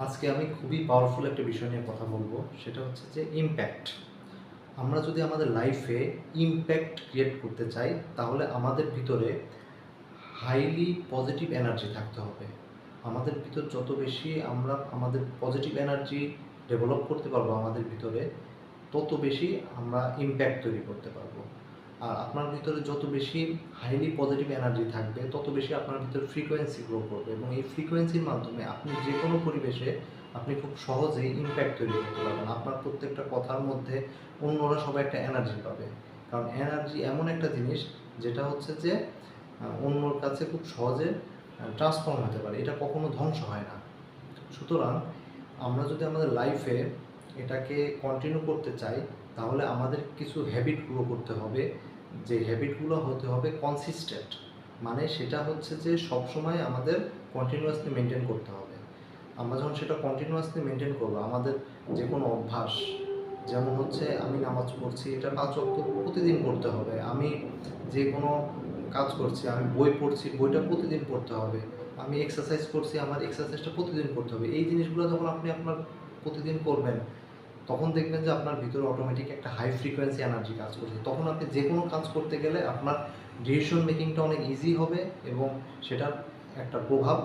আজকে আমি খুবই পাওয়ারফুল একটা বিষয় নিয়ে কথা বলবো, সেটা হচ্ছে যে ইমপ্যাক্ট। আমরা যদি আমাদের লাইফে ইমপ্যাক্ট ক্রিয়েট করতে চাই, তাহলে আমাদের ভিতরে হাইলি পজিটিভ এনার্জি থাকতে হবে। আমাদের ভিতর যত বেশি আমরা আমাদের পজিটিভ এনার্জি ডেভেলপ করতে পারবো আমাদের ভিতরে, তত বেশি আমরা ইমপ্যাক্ট তৈরি করতে পারবো। আর আপনার ভিতরে যত বেশি হাইলি পজিটিভ এনার্জি থাকবে, তত বেশি আপনার ভিতরে ফ্রিকোয়েন্সি গ্রো করবে, এবং এই ফ্রিকোয়েন্সির মাধ্যমে আপনি যে কোনো পরিবেশে আপনি খুব সহজেই ইমপ্যাক্ট তৈরি করতে পারবেন। আপনার প্রত্যেকটা কথার মধ্যে অন্যরা সবাই একটা এনার্জি পাবে, কারণ এনার্জি এমন একটা জিনিস যেটা হচ্ছে যে অন্যর কাছে খুব সহজে ট্রান্সফর্ম হতে পারে, এটা কখনো ধ্বংস হয় না। সুতরাং আমরা যদি আমাদের লাইফে এটাকে কন্টিনিউ করতে চাই, তাহলে আমাদের কিছু হ্যাবিট গ্রো করতে হবে। যে হ্যাবিটগুলো হতে হবে কনসিস্টেন্ট, মানে সেটা হচ্ছে যে সবসময় আমাদের কন্টিনিউয়াসলি মেনটেন করতে হবে। আমরা যখন সেটা কন্টিনিউয়াসলি মেনটেন করবো, আমাদের যে কোনো অভ্যাস, যেমন হচ্ছে আমি নামাজ পড়ছি, এটা 5 ওয়াক্ত প্রতিদিন পড়তে হবে। আমি যে কোনো কাজ করছি, আমি বই পড়ছি, বইটা প্রতিদিন পড়তে হবে। আমি এক্সারসাইজ করছি, আমার এক্সারসাইজটা প্রতিদিন করতে হবে। এই জিনিসগুলো যখন আপনি আপনার প্রতিদিন করবেন, তখন দেখবেন যে আপনার ভিতরে অটোমেটিক একটা হাই ফ্রিকোয়েন্সি এনার্জি কাজ করছে। তখন আপনি যে কোনো কাজ করতে গেলে আপনার ডিসিশন মেকিংটা অনেক ইজি হবে, এবং সেটার একটা প্রভাব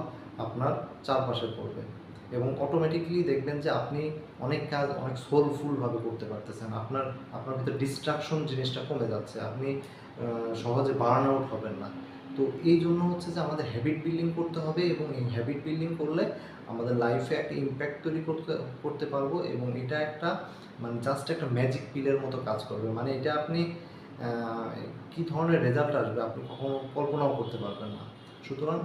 আপনার চারপাশে পড়বে, এবং অটোমেটিকলি দেখবেন যে আপনি অনেক কাজ অনেক সোলফুলভাবে করতে পারতেছেন। আপনার আপনার ভিতরে ডিস্ট্রাকশন জিনিসটা কমে যাচ্ছে, আপনি সহজে বার্ন আউট হবেন না। তো এই জন্য হচ্ছে যে আমাদের হ্যাবিট বিল্ডিং করতে হবে, এবং এই হ্যাবিট বিল্ডিং করলে আমাদের লাইফে একটা ইম্প্যাক্ট তৈরি করতে করতে পারবো, এবং এটা একটা মানে জাস্ট একটা ম্যাজিক পিলের মতো কাজ করবে। মানে এটা আপনি কী ধরনের রেজাল্ট আসবে আপনি কখনো কল্পনাও করতে পারবেন না। সুতরাং